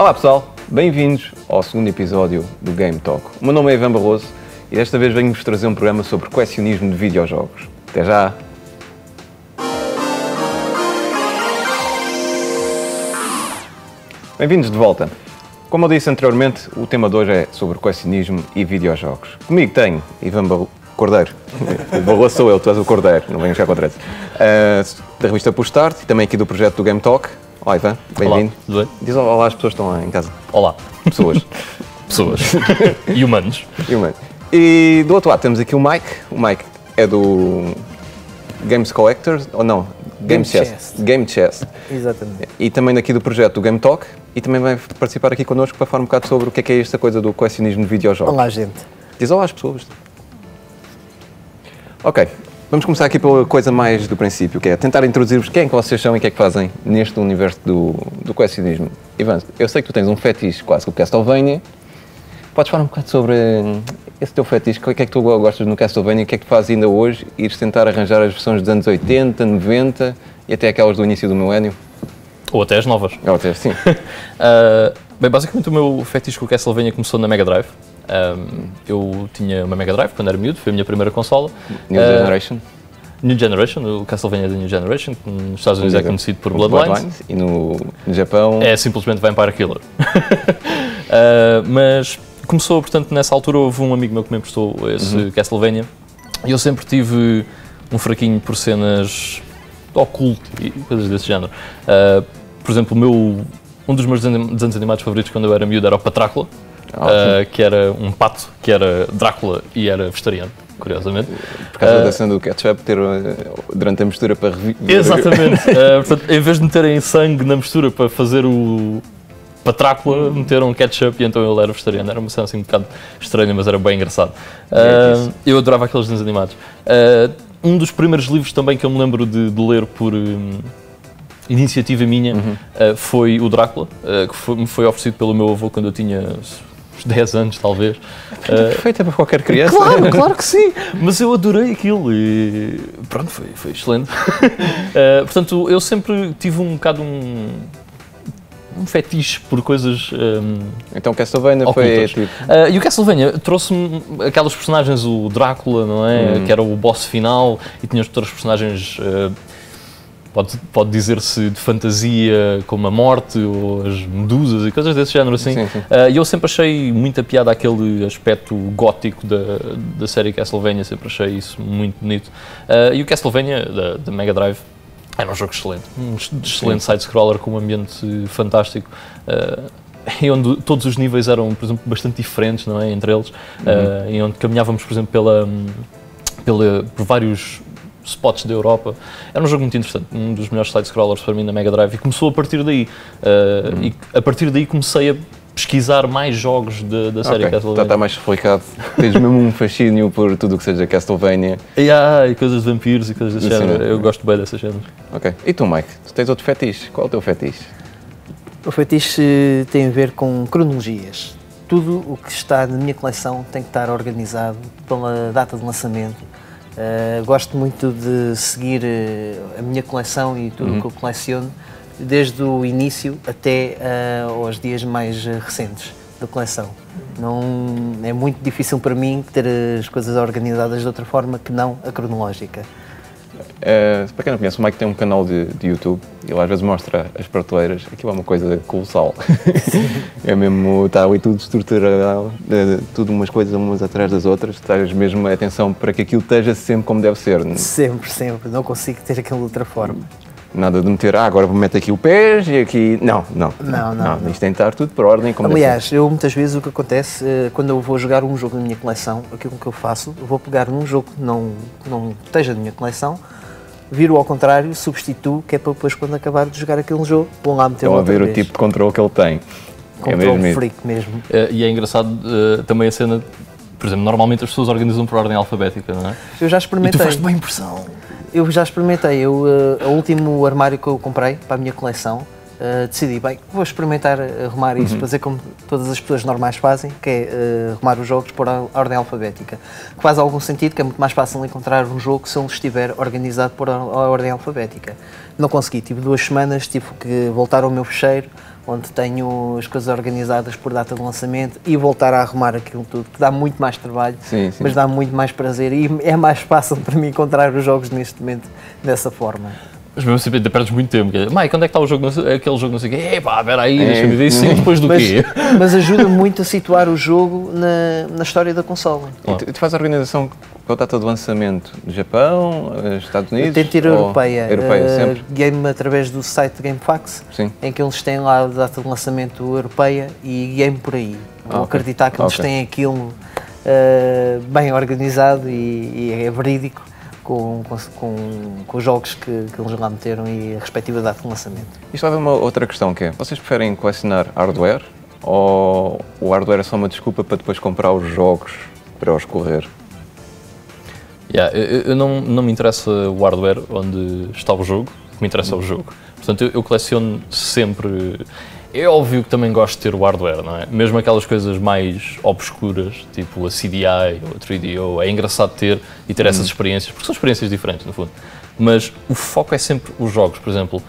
Olá pessoal, bem-vindos ao segundo episódio do Game Talk. O meu nome é Ivan Barroso e desta vez venho-vos trazer um programa sobre colecionismo de videojogos. Até já! Bem-vindos de volta. Como eu disse anteriormente, o tema de hoje é sobre colecionismo e videojogos. Comigo tenho Ivan Cordeiro. O Barroso sou eu, tu és o Cordeiro, não venhas cá contra isso. Da revista Push Start e também aqui do projeto do Game Talk. Olá Ivan, bem-vindo. Tudo bem? Diz olá às pessoas que estão lá em casa. Olá. Pessoas. Pessoas. E humanos. E do outro lado temos aqui o Mike. O Mike é do Games Collectors, ou não? Game Chest. Exatamente. E também daqui do projeto do Game Talk. E também vai participar aqui connosco para falar um bocado sobre o que é esta coisa do colecionismo de videojogos. Olá, gente. Diz olá às pessoas. Ok, vamos começar aqui pela coisa mais do princípio, que é tentar introduzir-vos quem é que vocês são e o que é que fazem neste universo do colecionismo. Ivan, eu sei que tu tens um fetiche quase com o Castlevania. Podes falar um bocado sobre esse teu fetiche? O que é que tu gostas no Castlevania? O que é que tu fazes ainda hoje? Ires tentar arranjar as versões dos anos 80, 90 e até aquelas do início do milénio? Ou até as novas. Ou até, sim. Bem, basicamente o meu fetiche com o Castlevania começou na Mega Drive. Eu tinha uma Mega Drive quando era miúdo, foi a minha primeira consola. New Generation, o Castlevania da New Generation, que nos Estados Unidos é conhecido por Bloodlines. E no Japão... É simplesmente Vampire Killer. Mas começou, portanto, nessa altura houve um amigo meu que me emprestou esse Castlevania e eu sempre tive um fraquinho por cenas oculto e coisas desse género. Por exemplo, um dos meus desenhos animados favoritos quando eu era miúdo era o Patrácula, que era um pato, que era Drácula e era vegetariano, curiosamente. Por causa da cena do ketchup, ter durante a mistura para Exatamente. Portanto, em vez de meterem sangue na mistura para fazer o Patrácula, meteram ketchup e então ele era vegetariano. Era uma cena assim um bocado estranha, mas era bem engraçado. Eu adorava aqueles desenhos animados. Um dos primeiros livros também que eu me lembro de ler por iniciativa minha foi o Drácula, que me foi oferecido pelo meu avô quando eu tinha uns 10 anos, talvez. Perfeita para qualquer criança. Claro que sim! Mas eu adorei aquilo e pronto, foi excelente. Portanto, eu sempre tive um bocado um fetiche por coisas Então Castlevania ocultas. foi tipo... E o Castlevania trouxe-me aquelas personagens, o Drácula, não é? Que era o boss final, e tinha outros personagens, pode dizer-se, de fantasia, como a morte, ou as medusas e coisas desse género assim. Sim. E eu sempre achei muita piada aquele aspecto gótico da série Castlevania, sempre achei isso muito bonito. E o Castlevania, da Mega Drive, era um jogo excelente, um excelente side-scroller com um ambiente fantástico, e onde todos os níveis eram, por exemplo, bastante diferentes, não é, entre eles, e onde caminhávamos, por exemplo, por vários spots da Europa. Era um jogo muito interessante, um dos melhores side-scrollers para mim na Mega Drive, e começou a partir daí, e a partir daí comecei a pesquisar mais jogos da série Castlevania. Está mais explicado. Tens mesmo um fascínio por tudo o que seja Castlevania. E coisas de vampiros e coisas desse género. Eu gosto bem dessas géneros. Ok. E tu, Mike? Tu tens outro fetiche. Qual é o teu fetiche? O fetiche tem a ver com cronologias. Tudo o que está na minha coleção tem que estar organizado pela data de lançamento. Gosto muito de seguir a minha coleção e tudo o que eu coleciono, desde o início até aos dias mais recentes da coleção. Não, é muito difícil para mim ter as coisas organizadas de outra forma que não a cronológica. Para quem não conhece, o Mike tem um canal de YouTube e ele às vezes mostra as prateleiras. Aquilo é uma coisa colossal. É mesmo, está ali tudo estruturado, tudo umas coisas umas atrás das outras. Tens mesmo a atenção para que aquilo esteja sempre como deve ser. Sempre. Não consigo ter aquilo de outra forma. Nada de meter, agora vou meter aqui o pés e aqui... Não. Isto tem que estar tudo por ordem. Como aliás, eu muitas vezes o que acontece, quando eu vou jogar um jogo na minha coleção, aquilo que eu faço, eu vou pegar num jogo que não esteja na minha coleção, viro ao contrário, substituo, que é para depois quando acabar de jogar aquele jogo, vou lá meter outra vez. Estão a ver o tipo de controle que ele tem. Controle freak mesmo. E é engraçado também a cena, por exemplo, normalmente as pessoas organizam por ordem alfabética, não é? Eu já experimentei. E tu faz-te bem impressão. Eu já experimentei. O último armário que eu comprei para a minha coleção, decidi, bem, vou experimentar arrumar isso, fazer como todas as pessoas normais fazem, que é arrumar os jogos por ordem alfabética. Que faz algum sentido, que é muito mais fácil encontrar um jogo se ele estiver organizado por ordem alfabética. Não consegui, tive 2 semanas, tive que voltar ao meu fecheiro, onde tenho as coisas organizadas por data de lançamento e voltar a arrumar aquilo tudo, que dá muito mais trabalho, mas dá muito mais prazer e é mais fácil para mim encontrar os jogos neste momento dessa forma. Mas mesmo assim, ainda perdes muito tempo. Mike, onde é que está o jogo, aquele jogo, não sei o quê? Epá, espera aí, deixa-me ver isso depois do quê? Mas ajuda muito a situar o jogo na história da consola. E tu fazes a organização com a data de lançamento do Japão, Estados Unidos? Eu tento ir europeia. Europeia sempre? Guiei-me através do site GameFAQs, em que eles têm lá a data de lançamento europeia e guiei-me por aí. Vou acreditar que eles têm aquilo bem organizado e é verídico. Com os jogos que eles lá meteram e a respectiva data de lançamento. Isto leva a uma outra questão, que é, vocês preferem colecionar hardware ou o hardware é só uma desculpa para depois comprar os jogos para os correr? Eu não me interessa o hardware onde está o jogo, o que me interessa é o jogo. Portanto, eu coleciono sempre. É óbvio que também gosto de ter o hardware, não é? Mesmo aquelas coisas mais obscuras, tipo a CDI ou a 3DO, é engraçado ter e ter essas experiências, porque são experiências diferentes, no fundo. Mas o foco é sempre os jogos, por exemplo.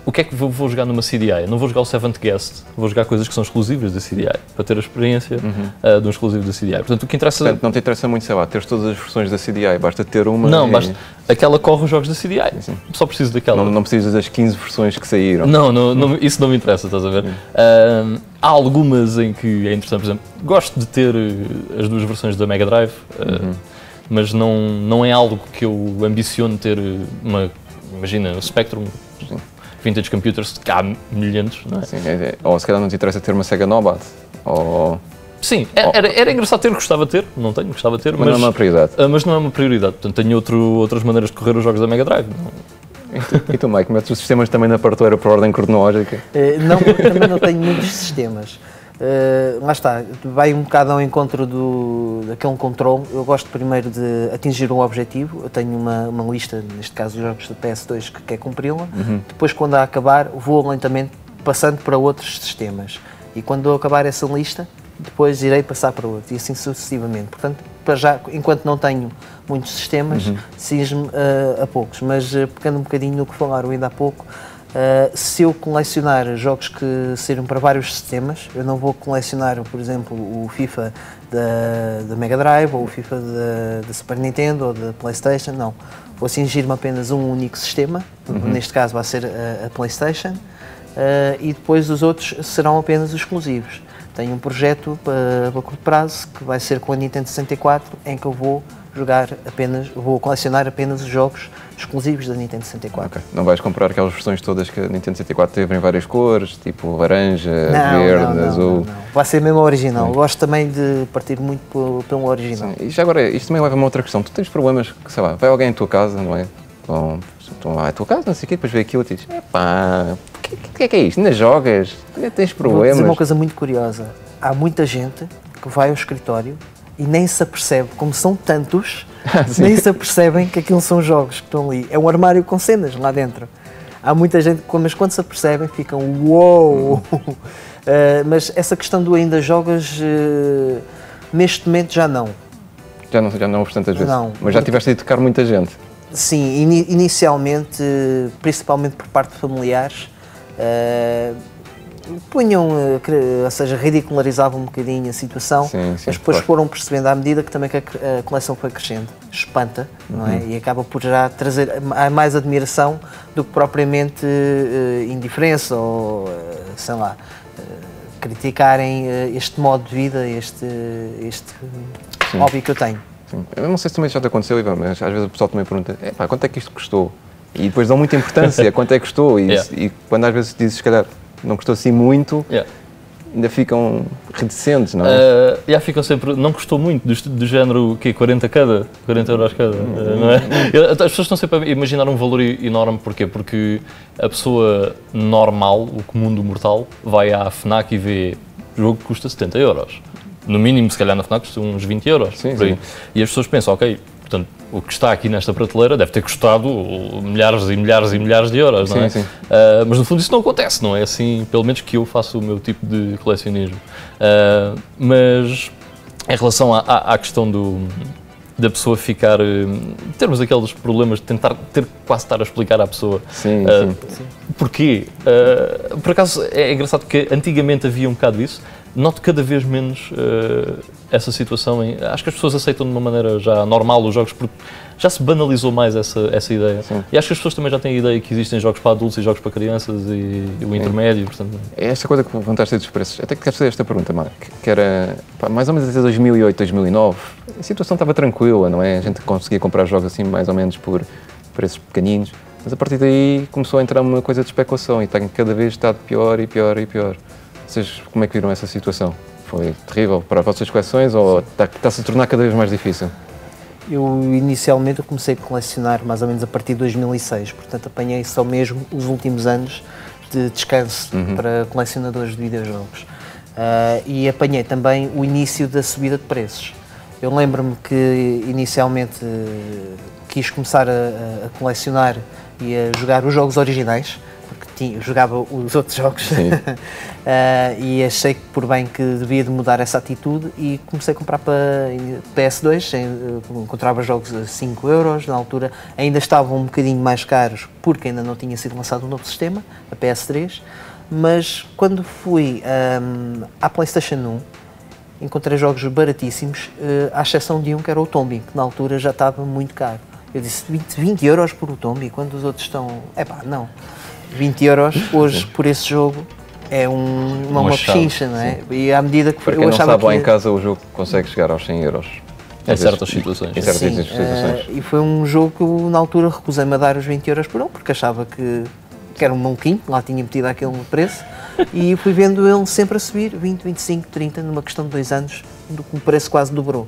O que é que vou jogar numa CDI? Não vou jogar o Seventh Guest, vou jogar coisas que são exclusivas da CDI, para ter a experiência de um exclusivo da CDI. Portanto, o que interessa... Portanto, não te interessa muito, sei lá, teres todas as versões da CDI, basta ter uma... Não, basta... Aquela corre os jogos da CDI, só preciso daquela. Não precisas das 15 versões que saíram. Não, isso não me interessa, estás a ver? Há algumas em que é interessante, por exemplo, gosto de ter as 2 versões da Mega Drive, mas não é algo que eu ambiciono ter uma... Imagina, o Spectrum... Vintage Computers, que há milhares, não é? Sim, ou se calhar não te interessa ter uma Sega Nomad, ou... Sim, era engraçado ter, gostava de ter, não tenho, gostava de ter, mas não é uma prioridade. Mas não é uma prioridade, portanto tenho outras maneiras de correr os jogos da Mega Drive. E tu, Mike, metes os sistemas também na prateleira por ordem cronológica? Não, porque também não tenho muitos sistemas. Lá está, vai um bocado ao encontro daquele controle. Eu gosto primeiro de atingir um objetivo. Eu tenho uma lista, neste caso os jogos do PS2, que quer cumpri-la. Depois, quando a acabar, vou lentamente passando para outros sistemas. E quando eu acabar essa lista, depois irei passar para outro, e assim sucessivamente. Portanto, para já, enquanto não tenho muitos sistemas, cinjo-me a poucos. Mas, pegando um bocadinho no que falaram ainda há pouco, se eu colecionar jogos que saíram para vários sistemas, eu não vou colecionar, por exemplo, o FIFA da Mega Drive ou o FIFA da Super Nintendo ou da PlayStation, não. Vou cingir-me apenas um único sistema, neste caso vai ser a PlayStation, e depois os outros serão apenas os exclusivos. Tenho um projeto para curto prazo que vai ser com a Nintendo 64, em que eu vou colecionar apenas os jogos exclusivos da Nintendo 64. Okay. Não vais comprar aquelas versões todas que a Nintendo 64 teve em várias cores, tipo laranja, verde, azul? Não. Vai ser mesmo a original. Sim. Gosto também de partir muito pelo original. Sim. E já agora, isto também leva a uma outra questão. Tu tens problemas que, sei lá, vai alguém à tua casa, não é? Estão lá à tua casa, não sei o quê, depois vê aquilo e diz, epá, o que é isto? Ainda jogas? Ainda tens problemas? Vou dizer uma coisa muito curiosa. Há muita gente que vai ao escritório e nem se apercebe, como são tantos, nem se apercebem que aquilo são jogos que estão ali. É um armário com cenas lá dentro. Há muita gente, mas quando se apercebem, ficam uou! Mas essa questão do ainda jogas, neste momento já não. Já não houve tantas vezes? Não. Mas já tiveste de tocar muita gente? Sim, inicialmente, principalmente por parte de familiares, punham, ou seja, ridicularizavam um bocadinho a situação, sim, mas depois foram percebendo à medida que também que a coleção foi crescendo, espanta, não é? E acaba por já trazer mais admiração do que propriamente indiferença ou, sei lá, criticarem este modo de vida, este hobby que eu tenho. Sim. Eu não sei se também já te aconteceu, Ivan, mas às vezes o pessoal também pergunta, quanto é que isto custou? E depois dão muita importância, quanto é que custou? E quando às vezes dizes, se calhar, não custou assim muito, ainda ficam reticentes, não é? Ficam sempre, não custou muito, do género, 40 euros cada, não é? As pessoas estão sempre a imaginar um valor enorme, porquê? Porque a pessoa normal, o comum do mortal, vai à FNAC e vê, o jogo custa 70 euros. No mínimo, se calhar na FNAC custa uns 20 euros, sim, por aí. Sim. E as pessoas pensam, ok, portanto, o que está aqui nesta prateleira deve ter custado milhares e milhares e milhares de euros, não é? Sim. Mas no fundo isso não acontece, não é assim, pelo menos que eu faço o meu tipo de colecionismo. Mas em relação à questão da pessoa ficar, termos aqueles problemas de tentar quase estar a explicar à pessoa Sim. porquê. Por acaso é engraçado que antigamente havia um bocado isso, noto cada vez menos essa situação. Acho que as pessoas aceitam de uma maneira já normal os jogos, porque já se banalizou mais essa ideia. Sim. E acho que as pessoas também já têm a ideia que existem jogos para adultos e jogos para crianças e o intermédio, portanto... É esta coisa que perguntaste dos preços. Até que quero fazer esta pergunta, Marco, que era, mais ou menos até 2008, 2009, a situação estava tranquila, não é? A gente conseguia comprar jogos assim mais ou menos por preços pequeninos, mas a partir daí começou a entrar uma coisa de especulação e tem cada vez estado pior e pior e pior. Vocês como é que viram essa situação? Foi terrível para as vossas coleções ou está-se a tornar cada vez mais difícil? Inicialmente eu comecei a colecionar mais ou menos a partir de 2006, portanto apanhei só mesmo os últimos anos de descanso para colecionadores de videojogos. E apanhei também o início da subida de preços. Eu lembro-me que inicialmente quis começar a colecionar e a jogar os jogos originais, porque jogava os outros jogos e achei que por bem que devia de mudar essa atitude e comecei a comprar para PS2, encontrava jogos a 5 euros, na altura ainda estavam um bocadinho mais caros porque ainda não tinha sido lançado um novo sistema, a PS3, mas quando fui à PlayStation 1 encontrei jogos baratíssimos, à exceção de um que era o Tombi, que na altura já estava muito caro. Eu disse 20 euros por o Tombi, quando os outros estão... não. 20 euros hoje por esse jogo é uma pechincha, não é? Sim. E à medida que para quem eu não achava sabe, que... lá em casa o jogo consegue chegar aos 100 euros. Em certas situações. Em certas situações. E foi um jogo que eu, na altura, recusei-me a dar os 20 euros por ele, porque achava que era um monquinho, lá tinha metido aquele preço, e fui vendo ele sempre a subir, 20, 25, 30, numa questão de 2 anos, o preço quase dobrou.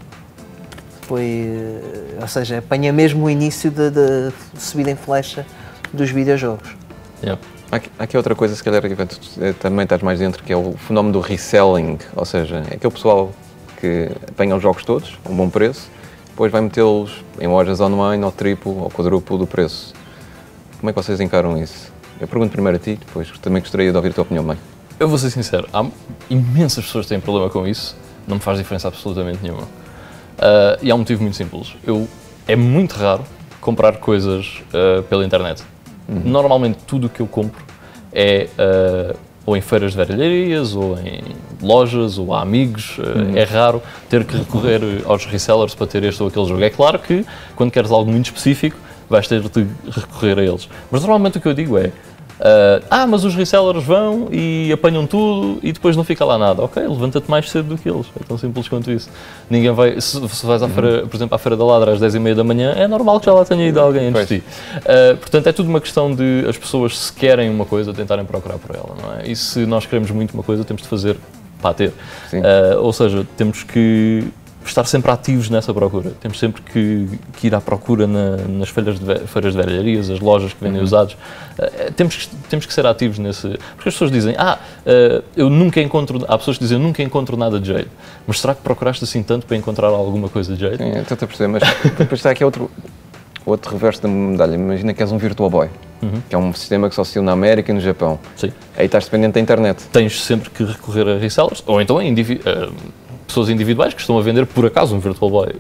Ou seja, apanha mesmo o início da subida em flecha dos videojogos. Yeah. Há aqui outra coisa, se calhar, também estás mais dentro, que é o fenómeno do reselling, ou seja, é aquele pessoal que apanha os jogos todos a um bom preço, depois vai metê-los em lojas online ao triplo ou quadruplo do preço. Como é que vocês encaram isso? Eu pergunto primeiro a ti, depois também gostaria de ouvir a tua opinião, mãe. Eu vou ser sincero, há imensas pessoas que têm problema com isso, não me faz diferença absolutamente nenhuma. E há um motivo muito simples. É muito raro comprar coisas pela internet. Normalmente tudo o que eu compro é ou em feiras de velharias, ou em lojas, ou a amigos. É raro ter que recorrer aos resellers para ter este ou aquele jogo. É claro que quando queres algo muito específico vais ter de recorrer a eles. Mas normalmente o que eu digo é mas os resellers vão e apanham tudo e depois não fica lá nada. Ok, levanta-te mais cedo do que eles. É tão simples quanto isso. Ninguém vai, se vais à feira, por exemplo, à Feira da Ladra às 10h30 da manhã, é normal que já lá tenha ido alguém antes de ti. Portanto, é tudo uma questão de as pessoas, se querem uma coisa, tentarem procurar por ela, não é? E se nós queremos muito uma coisa, temos de fazer para ter. Ou seja, temos que estar sempre ativos nessa procura. Temos sempre que ir à procura nas feiras de velharias, as lojas que vendem usados. Temos que ser ativos nesse... Porque as pessoas dizem, eu nunca encontro... Há pessoas que dizem, eu nunca encontro nada de jeito. Mas será que procuraste assim tanto para encontrar alguma coisa de jeito? Sim, estou a perceber, mas depois está aqui outro reverso da medalha. Imagina que és um Virtual Boy, que é um sistema que só se usa na América e no Japão. Sim. Aí estás dependente da internet. Tens sempre que recorrer a resellers, ou então a pessoas individuais que estão a vender por acaso um Virtual Boy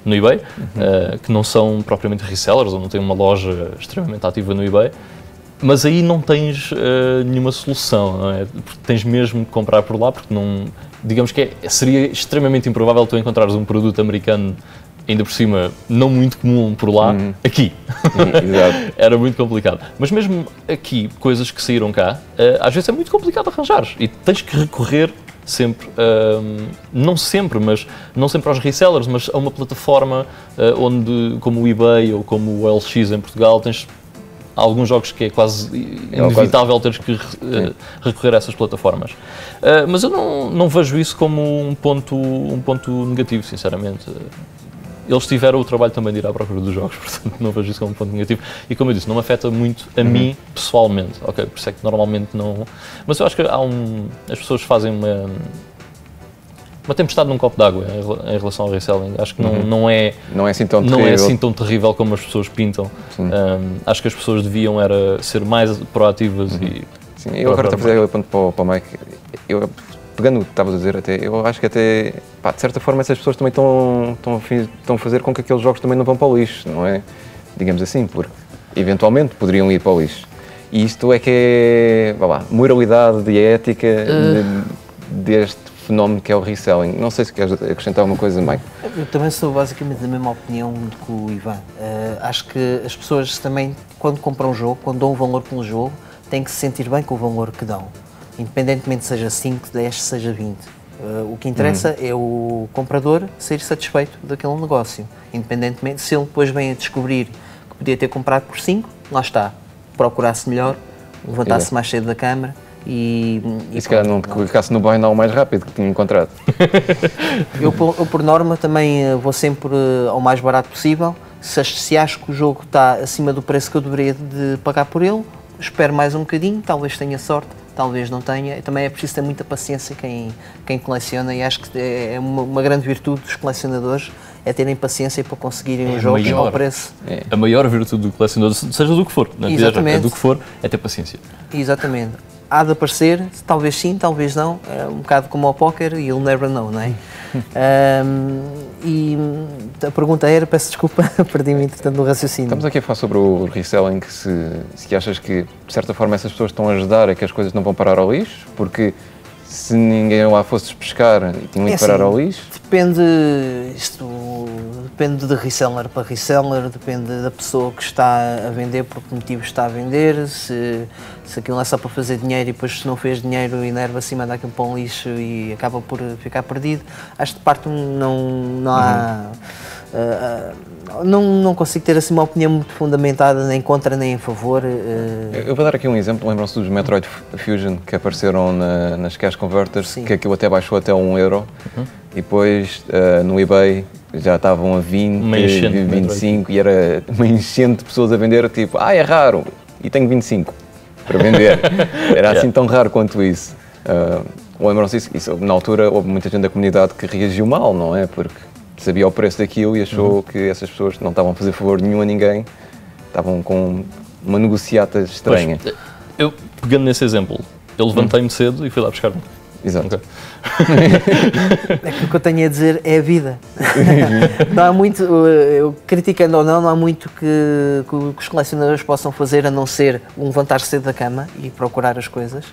no eBay, que não são propriamente resellers ou não têm uma loja extremamente ativa no eBay, mas aí não tens nenhuma solução, não é? Porque tens mesmo que comprar por lá, porque não, digamos que seria extremamente improvável tu encontrares um produto americano, ainda por cima não muito comum por lá, aqui. Exato. Era muito complicado. Mas mesmo aqui, coisas que saíram cá, às vezes é muito complicado arranjar e tens que recorrer sempre, não sempre aos resellers, mas a uma plataforma onde, como o eBay ou como o OLX em Portugal, tens alguns jogos que é quase inevitável teres que recorrer a essas plataformas. Mas eu não vejo isso como um ponto negativo, sinceramente. Eles tiveram o trabalho também de ir à procura dos jogos, portanto não vejo isso como um ponto negativo. E como eu disse, não me afeta muito a mim pessoalmente, ok? Por isso é que normalmente não... Mas eu acho que as pessoas fazem uma tempestade num copo d'água em relação ao reselling. Acho que não é assim tão não terrível. é assim tão terrível como as pessoas pintam. Acho que as pessoas deviam era ser mais proativas e... Sim, eu agora estou a fazer aquele ponto para o Mike. Pegando o que estavas a dizer, eu acho que até, pá, de certa forma, essas pessoas também estão a fazer com que aqueles jogos também não vão para o lixo, não é? Digamos assim, porque eventualmente poderiam ir para o lixo. E isto é que é, vá lá, moralidade e ética deste fenómeno que é o reselling. Não sei se queres acrescentar alguma coisa, Mike. Eu também sou basicamente da mesma opinião que o Ivan. Acho que as pessoas também, quando compram um jogo, quando dão um valor pelo jogo, têm que se sentir bem com o valor que dão. Independentemente seja 5, 10, seja 20. O que interessa é o comprador ser satisfeito daquele negócio. Independentemente, se ele depois vem a descobrir que podia ter comprado por 5, lá está. Procurar-se melhor, levantar-se mais cedo da cama e se calhar não clicasse no buy now mais rápido que tinha encontrado. Eu, por norma, também vou sempre ao mais barato possível. Se acho que o jogo está acima do preço que eu deveria de pagar por ele, espero mais um bocadinho, talvez tenha sorte, talvez não tenha. Também é preciso ter muita paciência quem coleciona, e acho que é uma grande virtude dos colecionadores, é terem paciência para conseguirem os jogos ao preço. A maior virtude do colecionador, seja do que for, não é do que for, é ter paciência. Exatamente. Há de aparecer, talvez sim, talvez não, é um bocado como ao póquer e you'll never know, não é? E a pergunta era, peço desculpa, perdi-me entretanto no raciocínio. Estamos aqui a falar sobre o reselling, que se achas que, de certa forma, essas pessoas estão a ajudar a que as coisas não vão parar ao lixo, porque se ninguém lá fosse pescar, tinham de parar ao lixo? Depende de reseller para reseller, depende da pessoa que está a vender, por que motivo está a vender, se aquilo é só para fazer dinheiro e depois se não fez dinheiro enerva-se e manda aquilo para um lixo e acaba por ficar perdido. Acho que de parte não há... Não consigo ter assim uma opinião muito fundamentada nem contra nem em favor. Eu vou dar aqui um exemplo. Lembram-se dos Metroid Fusion que apareceram nas Cash Converters? Sim. Que aquilo até baixou até €1 e depois no eBay já estavam a 20, 25 e era uma enchente de pessoas a vender, tipo, é raro e tenho 25 para vender. Era assim tão raro quanto isso. Lembram-se disso? Na altura houve muita gente da comunidade que reagiu mal, não é? Porque sabia o preço daquilo e achou que essas pessoas não estavam a fazer favor nenhum a ninguém, estavam com uma negociata estranha. Pois, eu, pegando nesse exemplo, eu levantei-me cedo e fui lá buscar-me. Exato. Okay. É que o que eu tenho a dizer é a vida. Não há muito, eu, criticando ou não há muito que os colecionadores possam fazer a não ser levantar-se cedo da cama e procurar as coisas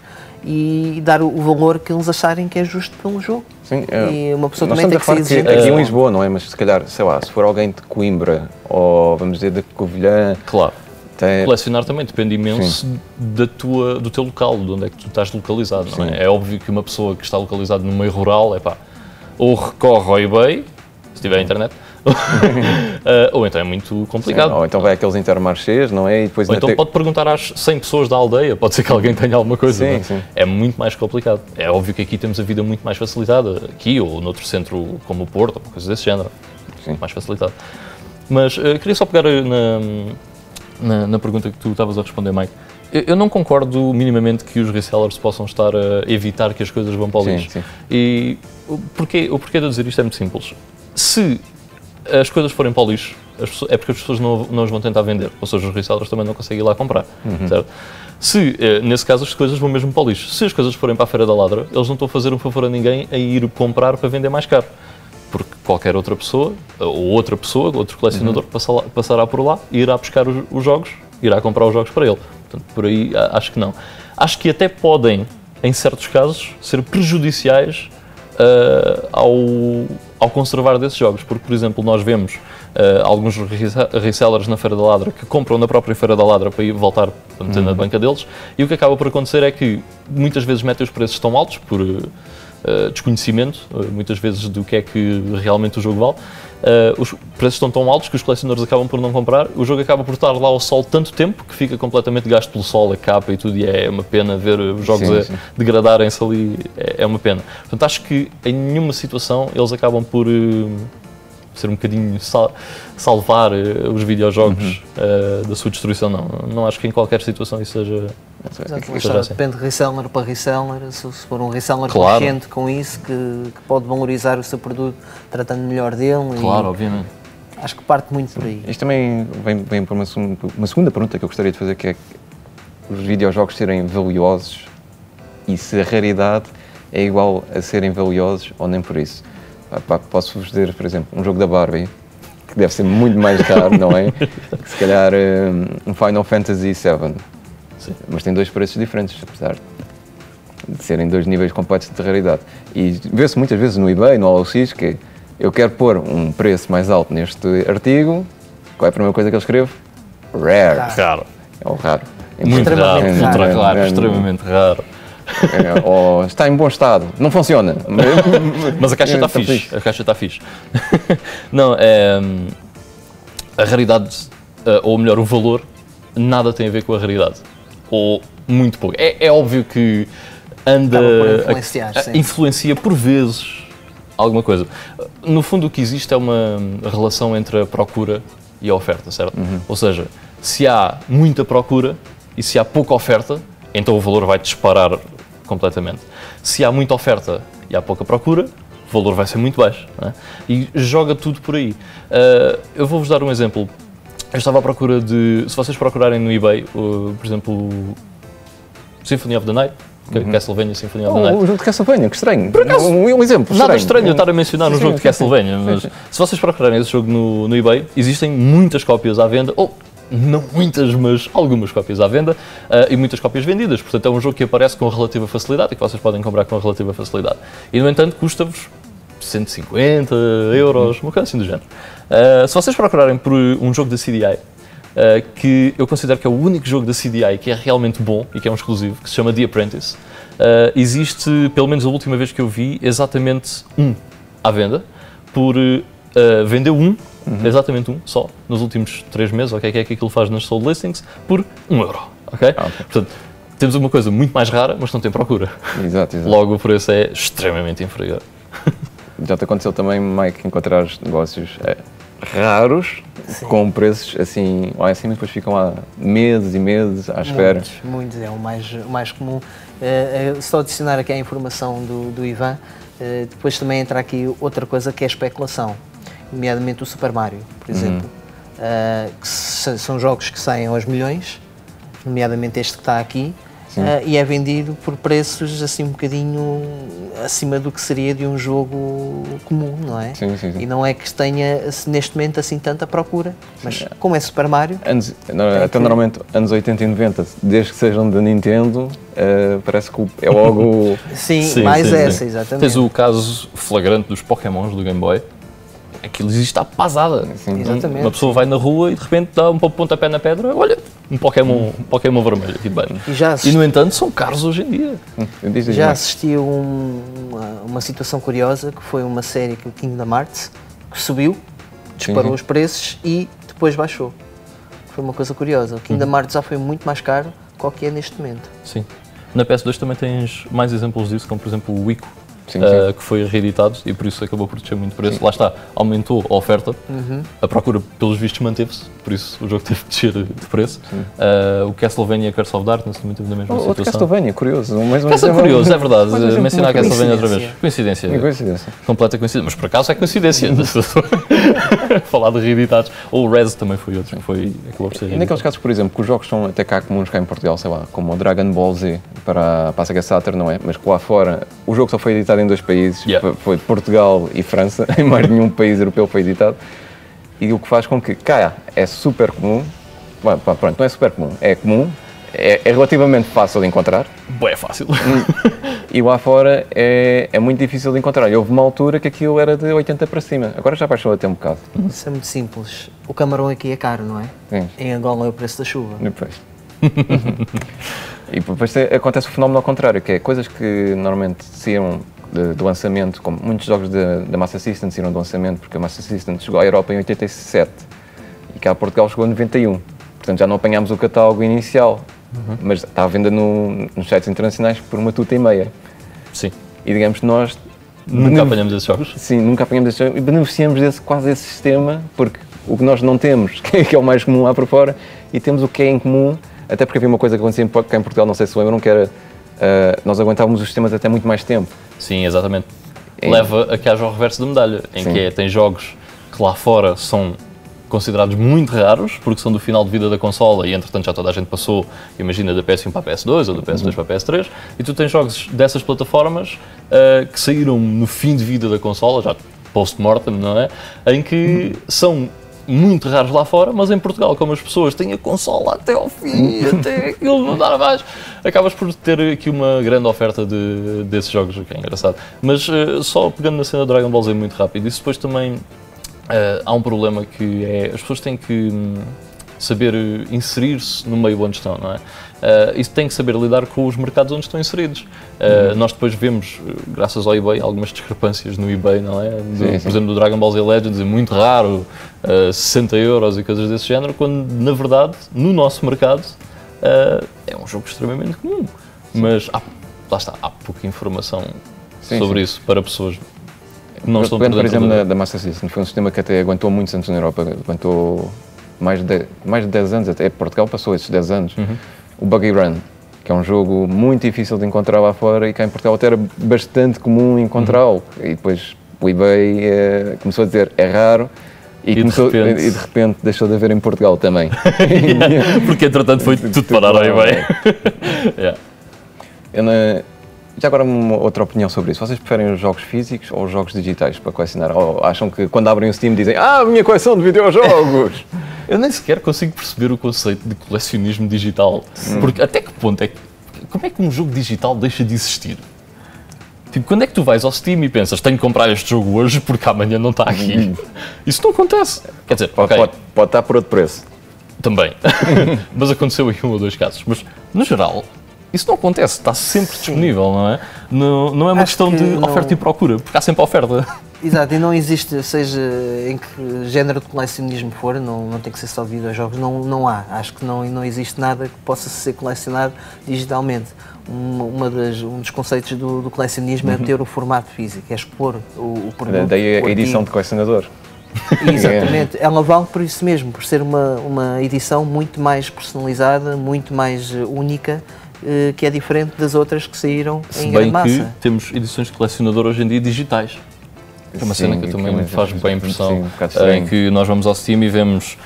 e dar o valor que eles acharem que é justo pelo jogo. Sim, e uma pessoa nós também tem que ser exigente. Aqui em Lisboa, não é? Mas se calhar, sei lá, se for alguém de Coimbra ou vamos dizer de Covilhã... Claro. Colecionar também depende imenso do teu local, de onde é que tu estás localizado, não é? É óbvio que uma pessoa que está localizada no meio rural, ou recorre ao eBay, se tiver internet, ou então é muito complicado. Sim, ou então vai àqueles intermarchés, não é? E depois ou então pode perguntar às 100 pessoas da aldeia, pode ser que alguém tenha alguma coisa. Sim. É muito mais complicado. É óbvio que aqui temos a vida muito mais facilitada, aqui ou noutro centro como o Porto, ou coisas desse género, muito mais facilitado. Mas queria só pegar na pergunta que tu estavas a responder, Mike. Eu não concordo minimamente que os resellers possam estar a evitar que as coisas vão para o lixo. Sim. E o porquê de eu dizer isto é muito simples. Se as coisas forem para o lixo, é porque as pessoas não as vão tentar vender. Ou seja, os resellers também não conseguem ir lá comprar. Certo? Se, nesse caso, as coisas vão mesmo para o lixo. Se as coisas forem para a Feira da Ladra, eles não estão a fazer um favor a ninguém a ir comprar para vender mais caro. Porque qualquer outra pessoa, outro colecionador, passará por lá e irá buscar os jogos, irá comprar os jogos para ele. Portanto, por aí acho que não. Acho que até podem, em certos casos, ser prejudiciais ao conservar desses jogos. Porque, por exemplo, nós vemos alguns resellers na Feira da Ladra que compram na própria Feira da Ladra para ir voltar a meter na banca deles, e o que acaba por acontecer é que muitas vezes metem os preços tão altos por desconhecimento, muitas vezes, do que é que realmente o jogo vale. Os preços estão tão altos que os colecionadores acabam por não comprar, o jogo acaba por estar lá ao sol tanto tempo que fica completamente gasto pelo sol, a capa e tudo, e é uma pena ver os jogos degradarem-se ali, é uma pena. Portanto, acho que em nenhuma situação eles acabam por ser um bocadinho salvar os videojogos da sua destruição. Não acho que em qualquer situação isso seja... Exato, assim. Depende de reseller para reseller, se for um reseller claro. consciente com isso, que pode valorizar o seu produto tratando melhor dele. Claro, obviamente. Acho que parte muito por aí. Isto também vem para uma segunda pergunta que eu gostaria de fazer, que é os videojogos serem valiosos e se a raridade é igual a serem valiosos ou nem por isso. Posso-vos dizer, por exemplo, um jogo da Barbie, que deve ser muito mais caro, não é? Que se calhar um Final Fantasy VII. Sim. Mas tem dois preços diferentes, apesar de serem dois níveis completos de raridade. E vê-se muitas vezes no eBay, no OLX, que eu quero pôr um preço mais alto neste artigo. Qual é a primeira coisa que eu escrevo? Rare. Raro. É o raro. Muito raro. Ultra raro. Extremamente raro. Ou está em bom estado. Não funciona. Mas a caixa está fixe. A caixa está fixe. Não, a raridade, ou melhor, o valor, nada tem a ver com a raridade. Ou muito pouco. É óbvio que influencia por vezes alguma coisa. No fundo, o que existe é uma relação entre a procura e a oferta, certo? Ou seja, se há muita procura e se há pouca oferta, então o valor vai disparar completamente. Se há muita oferta e há pouca procura, o valor vai ser muito baixo. Não é? E joga tudo por aí. Eu vou-vos dar um exemplo. Eu estava à procura de... Se vocês procurarem no eBay, por exemplo, Symphony of the Night, Castlevania Symphony of the Night. O jogo de Castlevania, que estranho. Por acaso, um exemplo nada estranho eu estar a mencionar um jogo de Castlevania, sim, mas sim. se vocês procurarem esse jogo no eBay, existem muitas cópias à venda, ou não muitas, mas algumas cópias à venda e muitas cópias vendidas. Portanto, é um jogo que aparece com relativa facilidade e que vocês podem comprar com relativa facilidade. E, no entanto, custa-vos 150 euros, uma coisa assim do género. Se vocês procurarem por um jogo da CDI, que eu considero que é o único jogo da CDI que é realmente bom e que é um exclusivo, que se chama The Apprentice, existe, pelo menos a última vez que eu vi, exatamente um à venda, por vendeu exatamente um só, nos últimos 3 meses, ok, que é que aquilo faz nas sold listings, por €1, ok? Portanto, temos uma coisa muito mais rara, mas não tem procura. Exato. Logo o preço é extremamente inferior. Já te aconteceu também, Mike, encontrar negócios raros, sim, com preços assim lá em cima e depois ficam lá meses e meses à espera? Muitos, é o mais comum. Só adicionar aqui a informação do Ivan, depois também entra aqui outra coisa que é a especulação, nomeadamente o Super Mario, por exemplo, que são jogos que saem aos milhões, nomeadamente este que está aqui, e é vendido por preços assim um bocadinho acima do que seria de um jogo comum, não é? Sim. E não é que tenha neste momento assim tanta procura, mas como é Super Mario... Normalmente anos 80 e 90, desde que sejam da Nintendo, parece que é logo... sim, exatamente. Tens o caso flagrante dos Pokémons do Game Boy. Aquilo existe à pasada. Sim, exatamente. Uma pessoa vai na rua e de repente dá um pontapé na pedra, olha, um Pokémon vermelho aqui de bem. E no entanto são caros hoje em dia. Já assisti a uma situação curiosa, que foi uma série que o Kingdom Hearts, que subiu, disparou os preços e depois baixou. Foi uma coisa curiosa. O Kingdom Hearts já foi muito mais caro do que é neste momento. Sim. Na PS2 também tens mais exemplos disso, como por exemplo o Ico. Sim. Que foi reeditado e por isso acabou por descer muito o preço. Lá está, aumentou a oferta, a procura pelos vistos manteve-se, por isso o jogo teve de descer de preço. O Castlevania Curse of Darkness também teve na mesma situação. Outro Castlevania, curioso. Curioso, é verdade. Mencionar Castlevania outra vez. Coincidência. Completa coincidência. Mas por acaso é coincidência. Falar de reeditados. Ou o Rez também foi outro, acabou por ser reeditado. E naqueles casos, por exemplo, que os jogos são até cá comuns cá em Portugal, sei lá, como o Dragon Ball Z para a Sega Saturn, não é? Mas que lá fora o jogo só foi editado em 2 países, foi Portugal e França, em mais nenhum país europeu foi editado, e o que faz com que cá é super comum, pronto, não é super comum, é comum, é relativamente fácil de encontrar. É fácil. E lá fora é muito difícil de encontrar. E houve uma altura que aquilo era de 80 para cima, agora já baixou até um bocado. Isso é muito simples. O camarão aqui é caro, não é? Sim. Em Angola é o preço da chuva. Depois. E depois acontece o fenómeno ao contrário, que é coisas que normalmente saíram de lançamento, como muitos jogos da Master System saíram de lançamento, porque a Master System chegou à Europa em 87 e cá a Portugal chegou em 91. Portanto já não apanhámos o catálogo inicial, mas está à venda nos sites internacionais por uma tuta e meia. Sim. E digamos que nós Nunca apanhamos esses jogos? Sim, nunca apanhamos esses jogos e beneficiamos quase desse sistema, porque o que nós não temos, que é o mais comum lá por fora, e temos o que é em comum, até porque havia uma coisa que acontecia cá em Portugal, não sei se lembram, que era, nós aguentávamos os sistemas até muito mais tempo. Sim, exatamente. Leva a que haja o reverso da medalha, em que tem jogos que lá fora são considerados muito raros, porque são do final de vida da consola e entretanto já toda a gente passou, imagina, da PS1 para a PS2 ou da PS2 para a PS3, e tu tens jogos dessas plataformas que saíram no fim de vida da consola, já post-mortem, não é? Em que são muito raros lá fora, mas em Portugal, como as pessoas têm a consola até ao fim, até aquilo não dá mais, acabas por ter aqui uma grande oferta desses jogos, o que é engraçado. Mas só pegando na cena do Dragon Ball Z muito rápido, isso depois também há um problema que é, as pessoas têm que saber inserir-se no meio onde estão, não é? Isso tem que saber lidar com os mercados onde estão inseridos. Nós depois vemos, graças ao eBay, algumas discrepâncias no eBay, não é? Por exemplo, do Dragon Ball Z Legends, é muito raro, 60 € e coisas desse género, quando, na verdade, no nosso mercado, é um jogo extremamente comum. Mas, lá está, há pouca informação sobre isso para pessoas que não estão por dentro. Por exemplo, da Master System, foi um sistema que até aguentou muitos anos na Europa, aguentou mais de 10 anos, até Portugal passou esses 10 anos. O Buggy Run, que é um jogo muito difícil de encontrar lá fora e cá em Portugal até era bastante comum encontrá-lo. E depois o eBay começou a dizer, é raro, e de repente deixou de haver em Portugal também. Porque entretanto foi tudo parar ao eBay. Já agora uma outra opinião sobre isso. Vocês preferem os jogos físicos ou os jogos digitais para colecionar? Ou acham que quando abrem o Steam dizem a minha coleção de videojogos? Eu nem sequer consigo perceber o conceito de colecionismo digital. Porque até que ponto é que... Como é que um jogo digital deixa de existir? Tipo, quando é que tu vais ao Steam e pensas tenho que comprar este jogo hoje porque amanhã não está aqui? Isso não acontece. Quer dizer, pode estar por outro preço. Também. Mas aconteceu em 1 ou 2 casos. Mas, no geral... Isso não acontece, está sempre disponível, não é? Não é uma questão de oferta e procura, porque há sempre oferta. Exato, e não existe, seja em que género de colecionismo for, não tem que ser só videojogos, não há. Acho que não existe nada que possa ser colecionado digitalmente. Um dos conceitos do colecionismo é ter o formato físico, é expor o produto. Daí a edição de colecionador. Exatamente, ela vale por isso mesmo, por ser uma edição muito mais personalizada, muito mais única, que é diferente das outras que saíram em grande massa. Se bem que temos edições de colecionador hoje em dia digitais. É uma cena que também me faz bem impressão, em que nós vamos ao Steam e vemos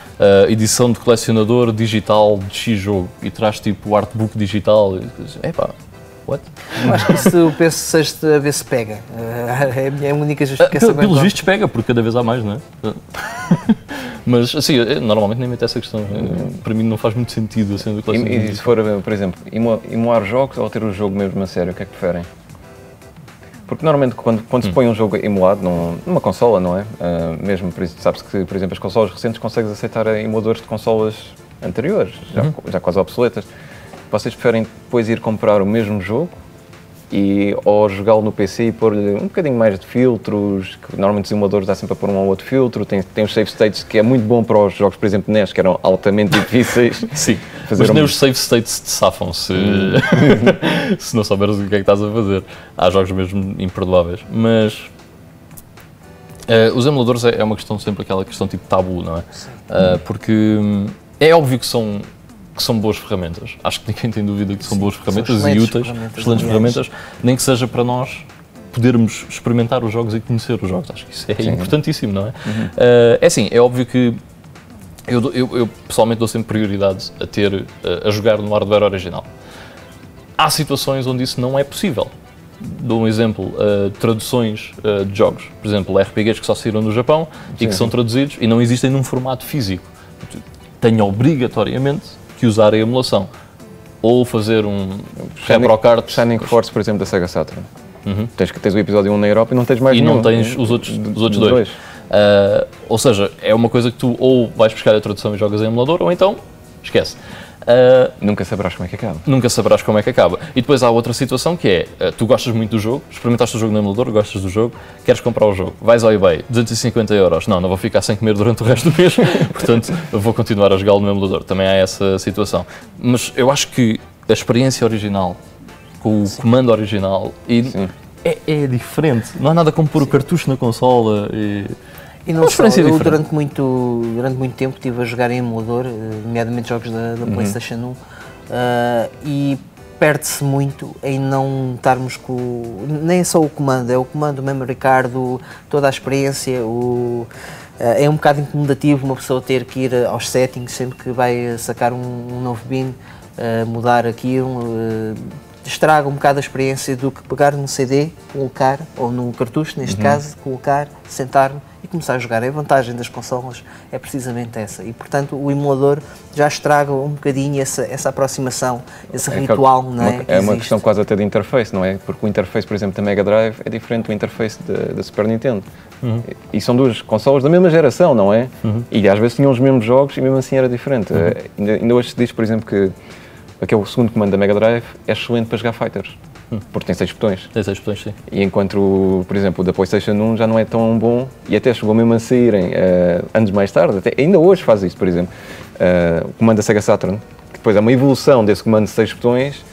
edição de colecionador digital de X jogo e traz tipo o artbook digital e epá, what? Eu acho que isso penso a ver se pega. É a minha única justificação. Pelos vistos pega, porque cada vez há mais, não é? Mas, assim, eu normalmente nem meto essa questão. Para mim não faz muito sentido a cena do colecionismo. E se for, por exemplo, emular jogos ou ter o jogo mesmo a sério, o que é que preferem? Porque normalmente quando se põe um jogo emulado numa consola, não é? Mesmo, sabe-se que, por exemplo, as consolas recentes consegues aceitar emuladores de consolas anteriores, já quase obsoletas. Vocês preferem depois ir comprar o mesmo jogo ou jogá-lo no PC e pôr-lhe um bocadinho mais de filtros, que normalmente os emuladores dá sempre a pôr um ou outro filtro, tem os save states que é muito bom para os jogos, por exemplo, NES, que eram altamente difíceis. Sim, mas nem os save states te safam se não souberes o que é que estás a fazer. Há jogos mesmo imperdoáveis, mas os emuladores é uma questão sempre aquela questão tipo tabu, não é? Porque é óbvio que são boas ferramentas. Acho que ninguém tem dúvida que são boas ferramentas e úteis, excelentes ferramentas, nem que seja para nós podermos experimentar os jogos e conhecer os jogos. Acho que isso é importantíssimo, não é? É assim, é óbvio que eu pessoalmente dou sempre prioridade a jogar no hardware original. Há situações onde isso não é possível. Dou um exemplo, traduções de jogos. Por exemplo, RPGs que só saíram no Japão e que são traduzidos e não existem num formato físico. Tenho obrigatoriamente que usar a emulação. Ou fazer um ReproCart. Shining Force, por exemplo, da Sega Saturn. Tens o episódio 1 na Europa e não tens mais nenhum. E não tens os outros dois. Ou seja, é uma coisa que tu ou vais buscar a tradução e jogas em emulador, ou então, esquece. Nunca saberás como é que acaba. Nunca saberás como é que acaba. E depois há outra situação que é, tu gostas muito do jogo, experimentaste o jogo no emulador, gostas do jogo, queres comprar o jogo, vais ao eBay, 250 €, não vou ficar sem comer durante o resto do mês, portanto vou continuar a jogá-lo no emulador. Também há essa situação. Mas eu acho que a experiência original, com o comando original, e é diferente. Não há nada como pôr o cartucho na consola E não só, eu durante muito tempo estive a jogar em emulador, nomeadamente jogos da PlayStation 1, e perde-se muito em não estarmos com... Nem só o comando, é o comando, o memory card, toda a experiência, é um bocado incomodativo uma pessoa ter que ir aos settings sempre que vai sacar um novo bin, mudar aquilo, estraga um bocado a experiência do que pegar num CD, colocar, ou num cartucho neste caso, colocar, sentar-me e começar a jogar. A vantagem das consolas é precisamente essa e, portanto, o emulador já estraga um bocadinho essa aproximação, esse ritual, não é? É uma questão quase até de interface, não é? Porque o interface, por exemplo, da Mega Drive é diferente do interface da Super Nintendo. E são duas consolas da mesma geração, não é? E às vezes tinham os mesmos jogos e mesmo assim era diferente. Ainda hoje se diz, por exemplo, que aquele segundo comando da Mega Drive é excelente para jogar Fighters, porque tem 6 botões. Tem 6 botões, sim. E enquanto, por exemplo, o da PlayStation 1 já não é tão bom e até chegou mesmo a saírem anos mais tarde, ainda hoje faz isso, por exemplo, o comando da Sega Saturn, que depois é uma evolução desse comando de 6 botões.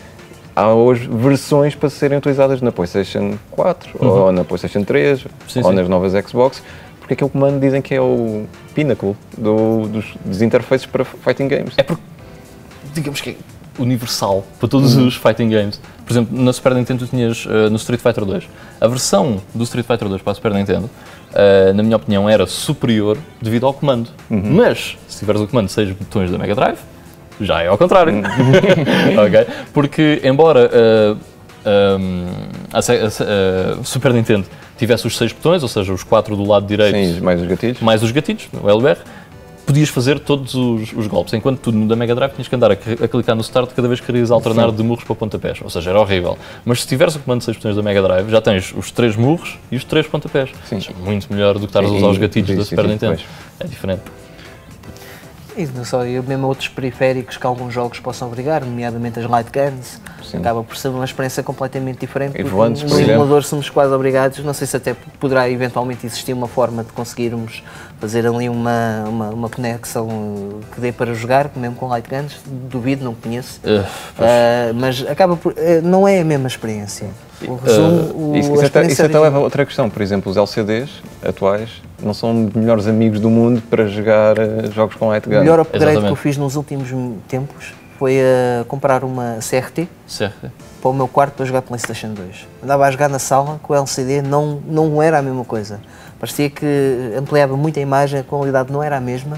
Há hoje versões para serem utilizadas na PlayStation 4 ou na PlayStation 3 ou nas novas Xbox, porque aquele comando dizem que é o pinnacle dos interfaces para fighting games. É porque, digamos que é universal para todos os fighting games. Por exemplo, na Super Nintendo tu tinhas no Street Fighter 2. A versão do Street Fighter 2 para a Super Nintendo, na minha opinião, era superior devido ao comando. Mas, se tiveres o comando de 6 botões da Mega Drive, já é ao contrário. Okay? Porque, embora a Super Nintendo tivesse os 6 botões, ou seja, os 4 do lado direito, sim, mais os gatilhos, o LBR, podias fazer todos os golpes, enquanto tu da Mega Drive tinhas que andar a clicar no Start cada vez que querias alternar de murros para pontapés, ou seja, era horrível. Mas se tiveres o comando de 6 botões da Mega Drive, já tens os 3 murros e os 3 pontapés. Sim. É muito melhor do que estares a usar os gatilhos da Super Nintendo. É diferente. E não só, e mesmo outros periféricos que alguns jogos possam obrigar, nomeadamente as light guns, acaba por ser uma experiência completamente diferente, porque no emulador somos quase obrigados, não sei se até poderá eventualmente existir uma forma de conseguirmos fazer ali uma conexão que dê para jogar, mesmo com light guns, duvido, não conheço, mas acaba por, não é a mesma experiência. O resumo, isso até leva a outra questão, por exemplo, os LCDs atuais não são os melhores amigos do mundo para jogar jogos com light gun. O melhor upgrade que eu fiz nos últimos tempos foi comprar uma CRT para o meu quarto para jogar PlayStation 2. Andava a jogar na sala com o LCD, não era a mesma coisa. Parecia que ampliava muito a imagem, a qualidade não era a mesma.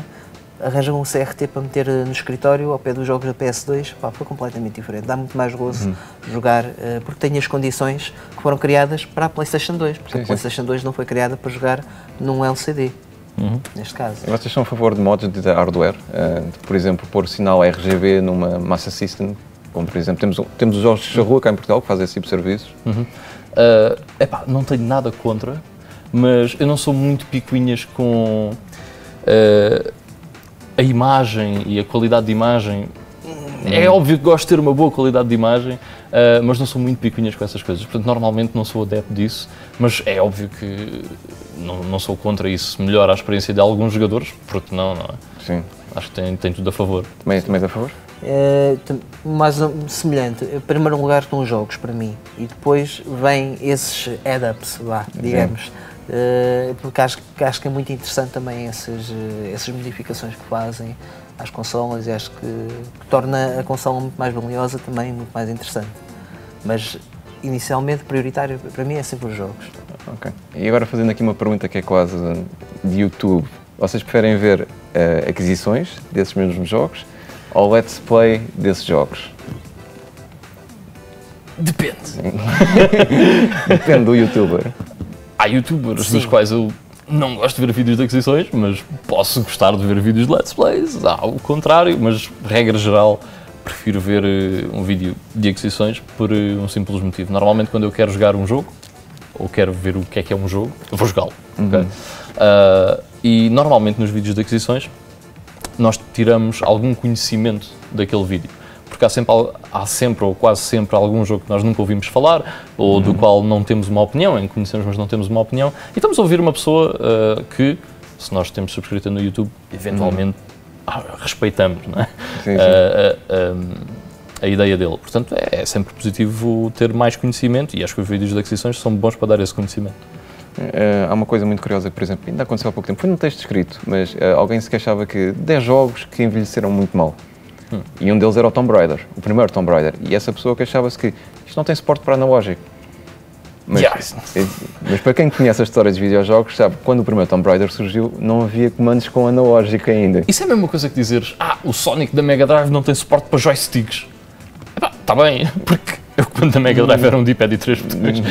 Arranjam um CRT para meter no escritório ao pé dos jogos da PS2, foi completamente diferente. Dá muito mais gozo jogar, porque tem as condições que foram criadas para a PlayStation 2, porque a PlayStation 2 não foi criada para jogar num LCD, neste caso. E vocês são a favor de mods de hardware? Por exemplo, pôr o sinal RGB numa Master System, como por exemplo, temos os jogos de charrua cá em Portugal que fazem esse tipo de serviços. Não tenho nada contra, mas eu não sou muito picuinhas com a imagem e a qualidade de imagem. É óbvio que gosto de ter uma boa qualidade de imagem, mas não sou muito picuinhas com essas coisas. Portanto, normalmente não sou adepto disso, mas é óbvio que não sou contra isso. Melhora a experiência de alguns jogadores, porque não é? Sim. Acho que tem tudo a favor. Também és a favor? Mais semelhante. Em primeiro lugar estão os jogos, para mim, e depois vêm esses add-ups, digamos. Porque acho que é muito interessante também essas modificações que fazem às consolas e acho que torna a consola muito mais valiosa também, muito mais interessante. Mas inicialmente prioritário para mim é sempre os jogos. Ok. E agora fazendo aqui uma pergunta que é quase de YouTube. Vocês preferem ver aquisições desses mesmos jogos ou let's play desses jogos? Depende. Depende do youtuber. Há youtubers dos quais eu não gosto de ver vídeos de aquisições, mas posso gostar de ver vídeos de let's plays. Há o contrário, mas regra geral prefiro ver um vídeo de aquisições por um simples motivo. Normalmente quando eu quero jogar um jogo, ou quero ver o que é um jogo, eu vou jogá-lo. Okay? E normalmente nos vídeos de aquisições nós tiramos algum conhecimento daquele vídeo. Porque há sempre ou quase sempre algum jogo que nós nunca ouvimos falar ou do qual não temos uma opinião, em que conhecemos mas não temos uma opinião, e estamos a ouvir uma pessoa que, se nós temos subscrita no YouTube, eventualmente respeitamos, não é? a ideia dele. Portanto, é sempre positivo ter mais conhecimento e acho que os vídeos de aquisições são bons para dar esse conhecimento. Há uma coisa muito curiosa, por exemplo, ainda aconteceu há pouco tempo, foi num texto escrito, mas alguém se queixava que 10 jogos que envelheceram muito mal. E um deles era o Tomb Raider, o primeiro Tomb Raider, e essa pessoa queixava-se que isto não tem suporte para analógico. Mas para quem conhece a história dos videojogos, sabe que quando o primeiro Tomb Raider surgiu, não havia comandos com analógico ainda. Isso é a mesma coisa que dizeres, o Sonic da Mega Drive não tem suporte para joysticks. Está bem, porque o comando da Mega Drive era um D-pad e 3 botões.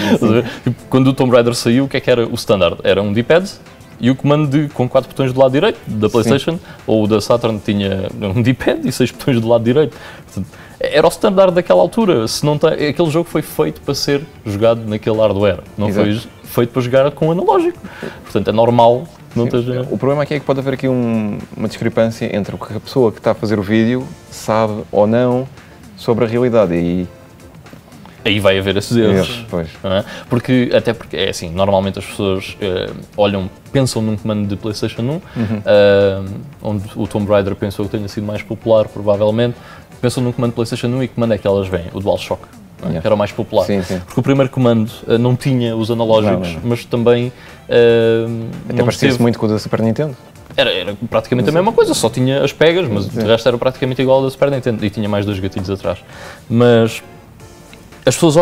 Tipo, quando o Tomb Raider saiu, o que era o standard? Era um D-pad e o comando com 4 botões do lado direito, da PlayStation, ou da Saturn tinha um D-pad e 6 botões do lado direito. Portanto, era o standard daquela altura. Se não tem, aquele jogo foi feito para ser jogado naquele hardware, não foi feito para jogar com analógico. Portanto, é normal que não esteja... O problema aqui é que pode haver aqui uma discrepância entre o que a pessoa que está a fazer o vídeo sabe ou não sobre a realidade. E aí vai haver esses erros. Pois. Não é? Porque é assim, normalmente as pessoas pensam num comando de PlayStation 1, onde o Tomb Raider pensou que tenha sido mais popular, provavelmente. Pensam num comando de PlayStation 1 e que comando é que elas veem? O DualShock, que era o mais popular. Sim. Porque o primeiro comando não tinha os analógicos, não. mas também até parecia-se muito com o da Super Nintendo. Era praticamente a mesma coisa, só tinha as pegas, mas o resto era praticamente igual ao da Super Nintendo e tinha mais 2 gatilhos atrás. Mas as pessoas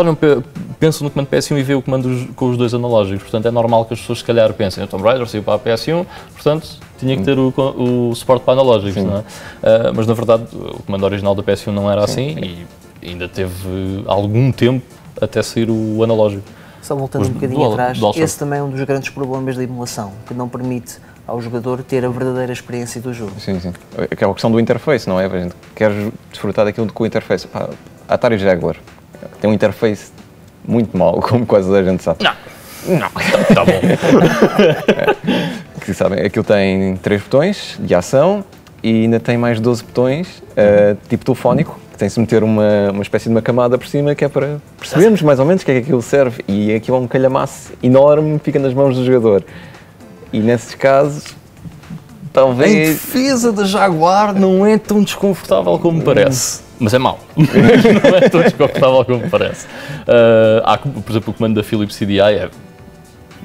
pensam no comando PS1 e veem o comando com os 2 analógicos, portanto é normal que as pessoas se calhar pensem, o Tomb Raider saiu para a PS1, portanto tinha que ter o suporte para analógicos, não é? Mas na verdade o comando original da PS1 não era assim e ainda teve algum tempo até sair o analógico. Só voltando um bocadinho atrás, esse também é um dos grandes problemas da emulação, que não permite ao jogador ter a verdadeira experiência do jogo. Sim. Aquela questão do interface, não é? A gente quer desfrutar daquilo com o interface. A Atari Jaguar tem um interface muito mau, como quase a gente sabe. Não. Tá bom. Que sabem, aquilo tem 3 botões de ação e ainda tem mais 12 botões, tipo telefónico, que tem-se meter uma espécie de uma camada por cima, que é para percebermos mais ou menos o que é que aquilo serve. E aquilo é um calhamaço enorme, fica nas mãos do jogador. E nesses casos, talvez... Em defesa da Jaguar não é tão desconfortável como parece. Mas é mau. Não é tão desconfortável como parece. Por exemplo, o comando da Philips CDI é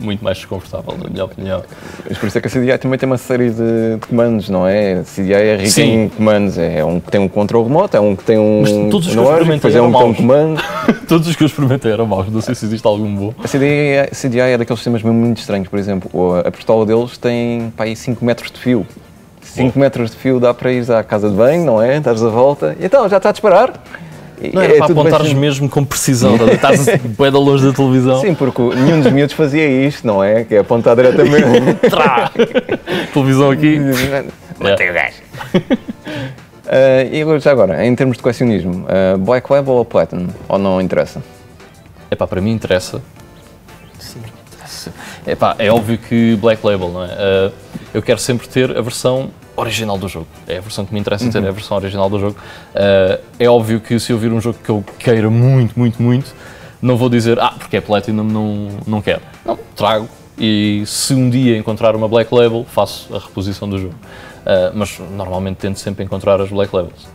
muito mais desconfortável, na minha opinião. Mas por isso é que a CDI também tem uma série de comandos, não é? A CDI é rica em comandos. É um que tem um controle remoto, é um que tem um... Mas todos os que eu experimentei eram maus. Todos os que eu experimentei eram maus, não sei se existe algum bom. A CDI é daqueles sistemas mesmo muito estranhos. Por exemplo, a pistola deles tem para aí 5 metros de fio. 5 metros de fio dá para ir à casa de banho, não é? Estás à volta e então já está a disparar. Não era para apontares mesmo com precisão, estás bem da longe da televisão. Sim, porque nenhum dos miúdos fazia isto, não é? Que é apontar diretamente. Televisão aqui. Matei o gajo. E já agora, em termos de colecionismo, Black Label ou Platinum? Ou não interessa? Para mim interessa. Sim. É óbvio que Black Label, não é? Eu quero sempre ter a versão original do jogo. É a versão que me interessa ter, é a versão original do jogo. É óbvio que se eu vir um jogo que eu queira muito, não vou dizer, porque é Platinum, não quero. Não, trago e se um dia encontrar uma Black Label, faço a reposição do jogo. Mas normalmente tento sempre encontrar as Black Labels.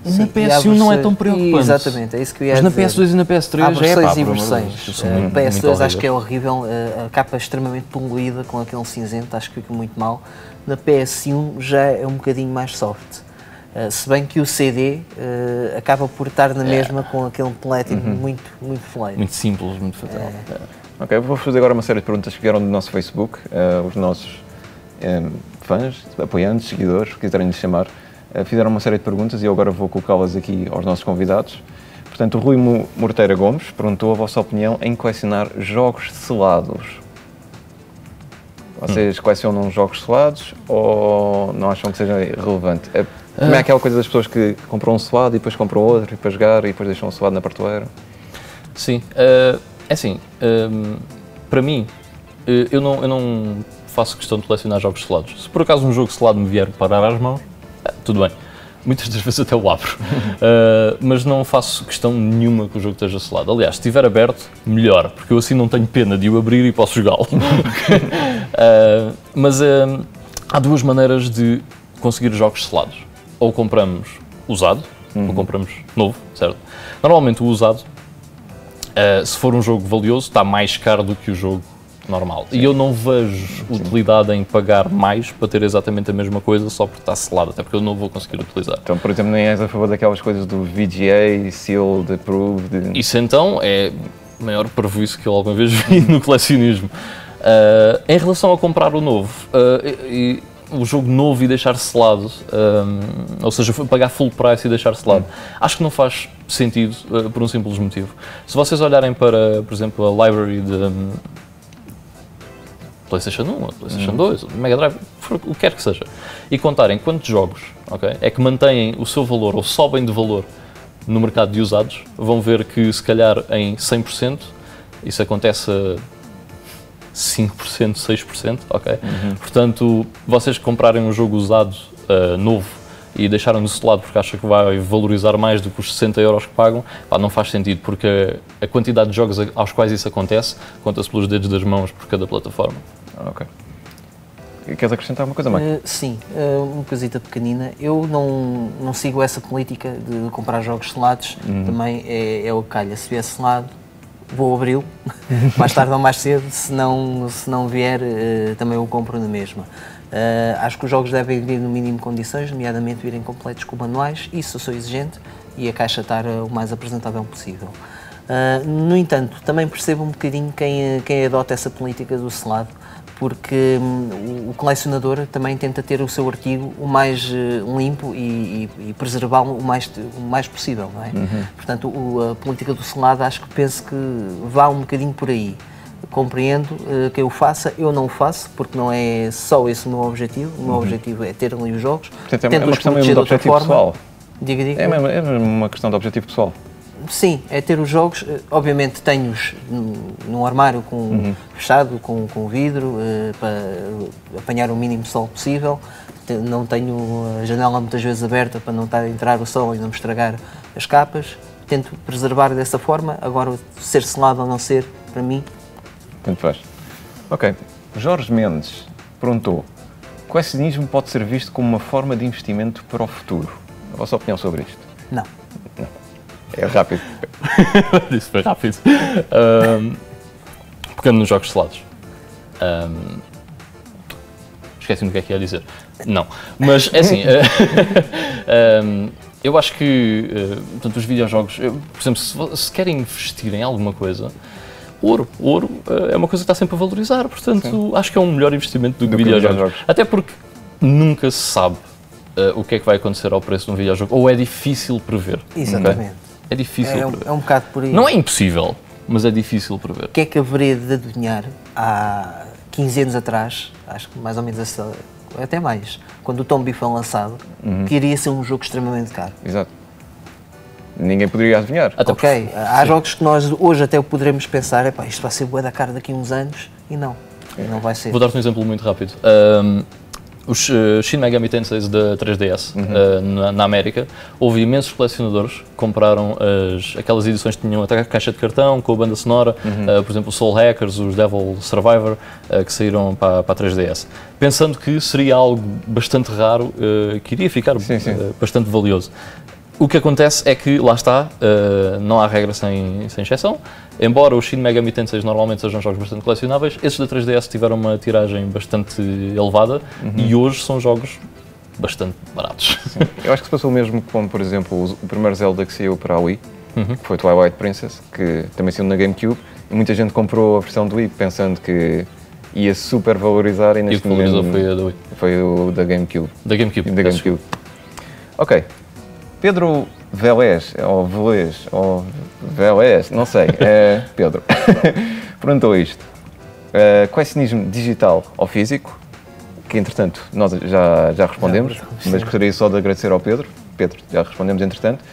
Na PS1 não é tão preocupante. Exatamente, é isso que eu ia dizer. Mas na PS2 e na PS3 há versões e versões. PS2 muito acho que é horrível, a capa é extremamente poluída com aquele cinzento, acho que fica muito mal. Na PS1 já é um bocadinho mais soft. Se bem que o CD acaba por estar na mesma com aquele Platinum muito fleiro. Muito simples, muito fatal. Ok, vou fazer agora uma série de perguntas que vieram do nosso Facebook, os nossos fãs, apoiantes, seguidores, que quiserem lhes chamar. Fizeram uma série de perguntas e eu agora vou colocá-las aqui aos nossos convidados. Portanto, o Rui Morteira Gomes perguntou a vossa opinião em colecionar jogos selados. Vocês colecionam jogos selados ou não acham que seja relevante? Como é aquela coisa das pessoas que compram um selado e depois compram outro para jogar e depois deixam um selado na prateleira? Sim, é assim, para mim, eu não faço questão de colecionar jogos selados. Se por acaso um jogo selado me vier parar às mãos, tudo bem. Muitas das vezes até o abro. Mas não faço questão nenhuma que o jogo esteja selado. Aliás, se estiver aberto, melhor, porque eu assim não tenho pena de o abrir e posso jogá-lo. Mas há duas maneiras de conseguir jogos selados. Ou compramos usado, ou compramos novo, certo? Normalmente o usado, se for um jogo valioso, está mais caro do que o jogo normal. Sim. E eu não vejo utilidade em pagar mais para ter exatamente a mesma coisa só porque está selado, até porque eu não vou conseguir utilizar. Então, por exemplo, nem és a favor daquelas coisas do VGA, Sealed, Approved? Isso então é o maior parvoíce que eu alguma vez vi no colecionismo. Em relação a comprar o novo, o jogo novo e deixar selado, ou seja, pagar full price e deixar selado, acho que não faz sentido por um simples motivo. Se vocês olharem para, por exemplo, a library de PlayStation 1, PlayStation 2, Mega Drive, o que quer que seja, e contarem quantos jogos, okay, é que mantêm o seu valor ou sobem de valor no mercado de usados, vão ver que se calhar em 100%, isso acontece a 5%, 6%, ok? Portanto, vocês comprarem um jogo usado, novo, e deixaram-no selado porque acham que vai valorizar mais do que os 60 euros que pagam, não faz sentido, porque a quantidade de jogos aos quais isso acontece conta-se pelos dedos das mãos por cada plataforma. Ok. Queres acrescentar uma coisa mais? Sim, uma coisita pequenina. Eu não sigo essa política de comprar jogos selados, também é o que calha. Se vier selado, vou abri-lo, mais tarde ou mais cedo, se não vier, também o compro na mesma. Acho que os jogos devem vir no mínimo condições, nomeadamente virem completos com manuais, isso eu sou exigente, e a caixa estar o mais apresentável possível. No entanto, também percebo um bocadinho quem adota essa política do selado, porque o colecionador também tenta ter o seu artigo o mais limpo e preservá-lo o mais possível, não é? Portanto, a política do selado penso que vá um bocadinho por aí. Compreendo que eu o faça, eu não o faço, porque não é só esse o meu objetivo. O meu objetivo é ter ali os jogos, portanto, é uma questão mesmo de objetivo pessoal. Diga. É uma questão de objetivo pessoal. Sim, é ter os jogos, obviamente tenho-os num armário fechado, com vidro, para apanhar o mínimo sol possível. Não tenho a janela muitas vezes aberta para não estar a entrar o sol e não me estragar as capas. Tento preservar dessa forma, agora ser selado ou não ser, para mim... Tanto faz. Ok, Jorge Mendes perguntou: o colecionismo pode ser visto como uma forma de investimento para o futuro? A vossa opinião sobre isto? Não. É rápido. Isso foi rápido. Pegando nos jogos selados. Esqueci-me do que é que ia dizer. Não. Mas, é assim, eu acho que, portanto, os videojogos, por exemplo, se querem investir em alguma coisa, ouro é uma coisa que está sempre a valorizar, portanto, acho que é um melhor investimento do que videojogos. Até porque nunca se sabe o que é que vai acontecer ao preço de um videojogo, ou é difícil prever. Exatamente. Okay? É difícil prever. É um bocado por aí. Não é impossível, mas é difícil prever. O que é que haveria de adivinhar há 15 anos atrás, acho que mais ou menos até mais, quando o Tomb foi lançado, que iria ser um jogo extremamente caro. Exato. Ninguém poderia adivinhar. Ok, há jogos que nós hoje até poderemos pensar, isto vai ser bué da cara daqui a uns anos, e não vai ser. Vou dar-te um exemplo muito rápido. Os Shin Megami Tensei da 3DS, na América, houve imensos colecionadores que compraram aquelas edições que tinham até a caixa de cartão, com a banda sonora, por exemplo, os Soul Hackers, os Devil Survivor, que saíram para a 3DS, pensando que seria algo bastante raro, que iria ficar bastante valioso. O que acontece é que, lá está, não há regra sem exceção. Embora os Shin Megami Tensei normalmente sejam jogos bastante colecionáveis, esses da 3DS tiveram uma tiragem bastante elevada e hoje são jogos bastante baratos. Sim. Eu acho que se passou o mesmo com, por exemplo, o primeiro Zelda que saiu para a Wii, que foi Twilight Princess, que também saiu na GameCube, e muita gente comprou a versão do Wii pensando que ia super valorizar e neste momento foi a da Wii. Foi o da GameCube. Da GameCube. Ok. Pedro Velez, não sei, Pedro, perguntou isto: colecionismo digital ou físico? Que entretanto nós já respondemos, mas gostaria só de agradecer ao Pedro, já respondemos entretanto.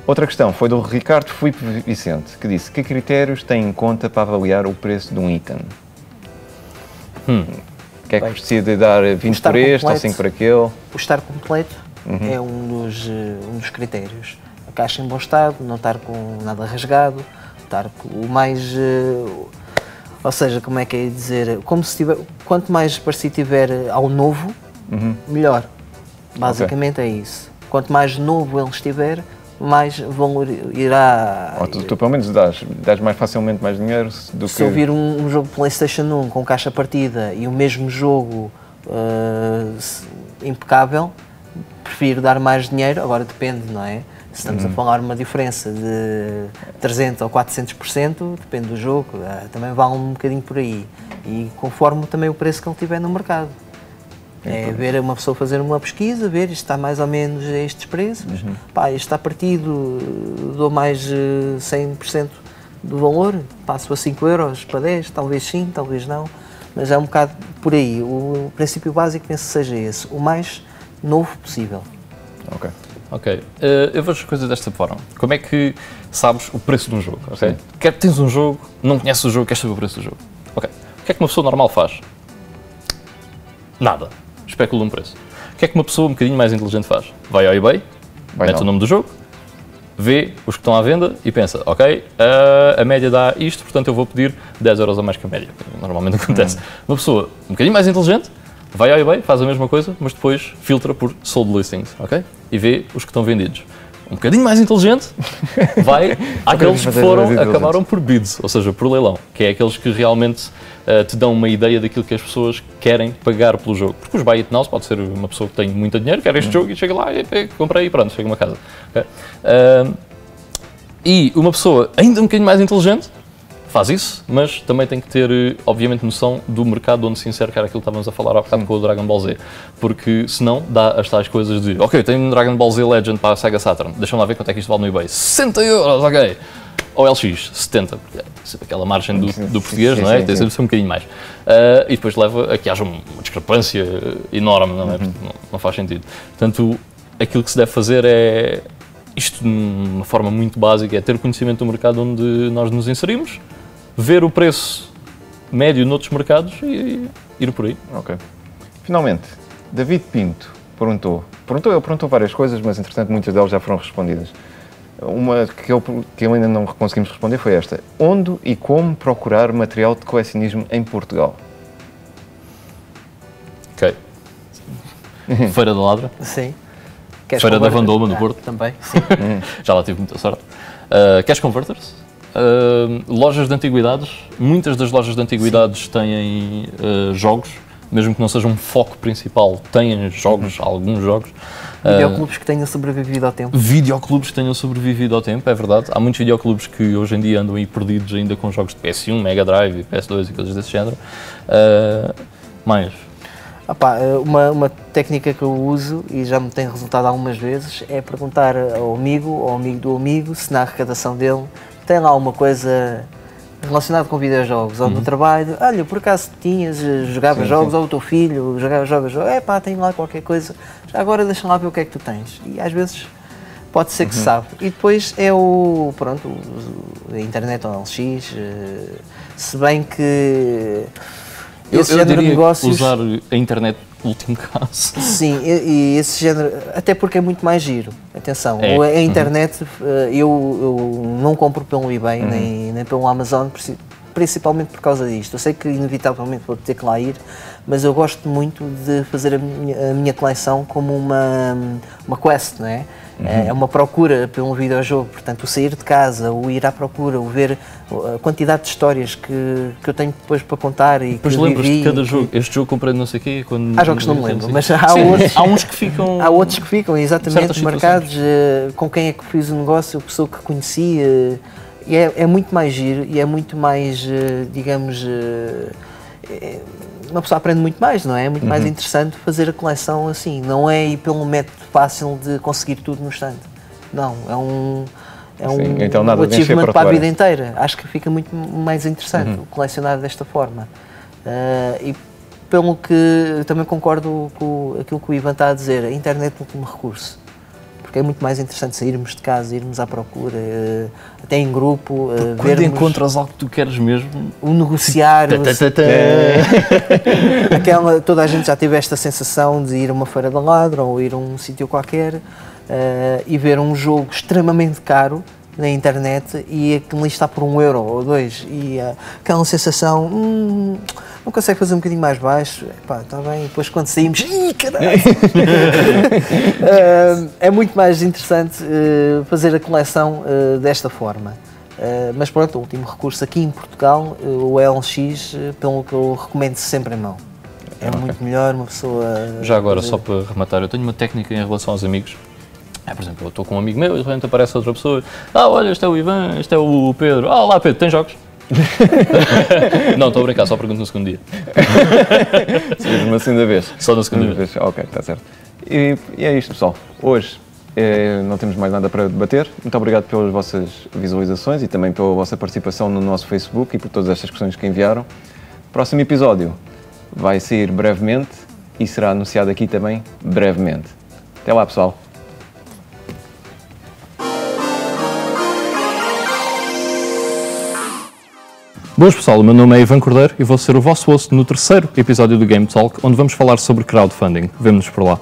Outra questão foi do Ricardo Filipe Vicente, que disse: que critérios tem em conta para avaliar o preço de um item? O que é que precisa de dar 20 por este ou 5 por aquele? O estar completo é um dos critérios. A caixa em bom estado, não estar com nada rasgado, estar o mais... ou seja, como é que é dizer? Como se tiver, quanto mais parecido tiver ao novo, melhor. Basicamente é isso. quanto mais novo ele estiver, mais valor irá... Ou tu pelo menos dás mais facilmente mais dinheiro do que... Se eu vir um jogo PlayStation 1 com caixa partida e o mesmo jogo impecável, prefiro dar mais dinheiro, agora depende, não é? Se estamos a falar uma diferença de 300% ou 400%, depende do jogo, também vale um bocadinho por aí. E conforme também o preço que ele tiver no mercado. É ver uma pessoa fazer uma pesquisa, ver isto está mais ou menos a estes preços, pá, isto está partido, dou mais 100% do valor, passo a 5 euros para 10, talvez sim, talvez não, mas é um bocado por aí. O princípio básico penso que seja esse, o mais novo possível. Ok. Eu vejo as coisas desta forma. Como é que sabes o preço de um jogo? Okay? Tens um jogo, não conheces o jogo, queres saber o preço do jogo. Ok. O que é que uma pessoa normal faz? Nada. Especula um preço. O que é que uma pessoa um bocadinho mais inteligente faz? Vai ao eBay, mete o nome do jogo, vê os que estão à venda e pensa, ok, a média dá isto, portanto eu vou pedir 10 euros a mais que a média. Normalmente acontece. Uma pessoa um bocadinho mais inteligente vai ao eBay, faz a mesma coisa, mas depois filtra por sold listings, ok? E vê os que estão vendidos. Um bocadinho mais inteligente vai àqueles que acabaram por bids, ou seja, por leilão, que é aqueles que realmente te dão uma ideia daquilo que as pessoas querem pagar pelo jogo. Porque os buy it nows pode ser uma pessoa que tem muito dinheiro, quer este jogo e chega lá e comprei e pronto, chega a uma casa. Okay? E uma pessoa ainda um bocadinho mais inteligente faz isso, mas também tem que ter, obviamente, noção do mercado onde se insere, que era aquilo que estávamos a falar há bocado com o Dragon Ball Z. Porque senão dá as tais coisas de, ok, tenho um Dragon Ball Z Legend para a Sega Saturn, deixa-me lá ver quanto é que isto vale no eBay. 60 euros, ok. Ou LX, 70, porque é sempre aquela margem do português, não é? Tem sempre um bocadinho mais. E depois leva a que haja uma discrepância enorme, não é? Não faz sentido. Portanto, aquilo que se deve fazer é, isto de uma forma muito básica, é ter conhecimento do mercado onde nós nos inserimos, ver o preço médio noutros mercados e ir por aí. Ok. Finalmente, David Pinto perguntou várias coisas, mas entretanto muitas delas já foram respondidas. Uma que eu ainda não conseguimos responder foi esta. Onde e como procurar material de colecionismo em Portugal? Ok. Feira da Ladra? Sim. Feira da Vandoma, no Porto? Também, sim. Já lá tive muita sorte. Cash Converters? Lojas de antiguidades. Muitas das lojas de antiguidades têm jogos, mesmo que não seja um foco principal, têm jogos, alguns jogos. Videoclubes que tenham sobrevivido ao tempo. Videoclubes que tenham sobrevivido ao tempo, é verdade. Há muitos videoclubes que hoje em dia andam aí perdidos ainda com jogos de PS1, Mega Drive, PS2 e coisas desse género. Mais? Uma técnica que eu uso e já me tem resultado algumas vezes é perguntar ao amigo do amigo se na arrecadação dele tem lá alguma coisa relacionada com videojogos ou no trabalho. Olha, por acaso jogava jogos, ou o teu filho joga jogos, tem lá qualquer coisa, já agora deixa lá ver o que é que tu tens. E às vezes pode ser que se sabe. E depois é a internet ou LX, se bem que esse género de negócios... usar a internet no último caso. Sim, e esse género, até porque é muito mais giro. Atenção, a internet, eu não compro pelo eBay nem pelo Amazon, principalmente por causa disto. Eu sei que inevitavelmente vou ter que lá ir, mas eu gosto muito de fazer a minha coleção como uma quest, não é? É uma procura por um videojogo, portanto, o sair de casa, o ir à procura, o ver a quantidade de histórias que eu tenho depois para contar e depois que lembras vivi. De cada jogo, este jogo comprei não sei o quê. Há jogos que não me lembro, mas há uns que ficam... Há outros que ficam, exatamente, marcados, com quem é que fiz o negócio, a pessoa que conhecia, e é muito mais giro e é muito mais, digamos... uma pessoa aprende muito mais, não é? É muito mais interessante fazer a coleção assim. Não é ir pelo método fácil de conseguir tudo no instante. Não, é um então nada achievement para a vida inteira. Acho que fica muito mais interessante colecionar desta forma. E pelo que também concordo com aquilo que o Ivan está a dizer, a internet é o último recurso. Porque é muito mais interessante sairmos de casa, irmos à procura, até em grupo, quando encontras algo que tu queres mesmo, negociar. Toda a gente já teve esta sensação de ir a uma feira da Ladra ou ir a um sítio qualquer e ver um jogo extremamente caro na internet e aquilo está por €1 ou €2 e aquela sensação, não consegue fazer um bocadinho mais baixo? Pá, está bem, depois quando saímos, ih, caralho! É muito mais interessante fazer a coleção desta forma. Mas pronto, o último recurso aqui em Portugal, o LX, pelo que eu recomendo sempre em mão. É muito melhor uma pessoa... Já agora, só para rematar, eu tenho uma técnica em relação aos amigos. Por exemplo, eu estou com um amigo meu e de repente aparece outra pessoa. Olha, este é o Ivan, este é o Pedro. Olá Pedro, tem jogos? Não, estou a brincar, só pergunto no segundo dia. Sim, na segunda vez. Só na segunda vez. Ok, está certo. E é isto, pessoal. Hoje não temos mais nada para debater. Muito obrigado pelas vossas visualizações e também pela vossa participação no nosso Facebook e por todas estas questões que enviaram. Próximo episódio vai sair brevemente e será anunciado aqui também brevemente. Até lá, pessoal. Boas pessoal, o meu nome é Ivan Cordeiro e vou ser o vosso host no terceiro episódio do Game Talk, onde vamos falar sobre crowdfunding. Vemo-nos por lá.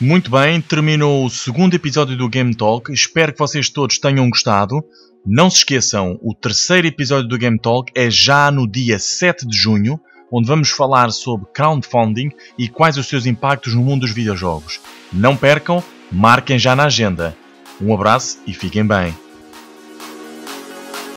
Muito bem, terminou o segundo episódio do Game Talk. Espero que vocês todos tenham gostado. Não se esqueçam, o terceiro episódio do Game Talk é já no dia 7 de junho, onde vamos falar sobre crowdfunding e quais os seus impactos no mundo dos videojogos. Não percam, marquem já na agenda. Um abraço e fiquem bem.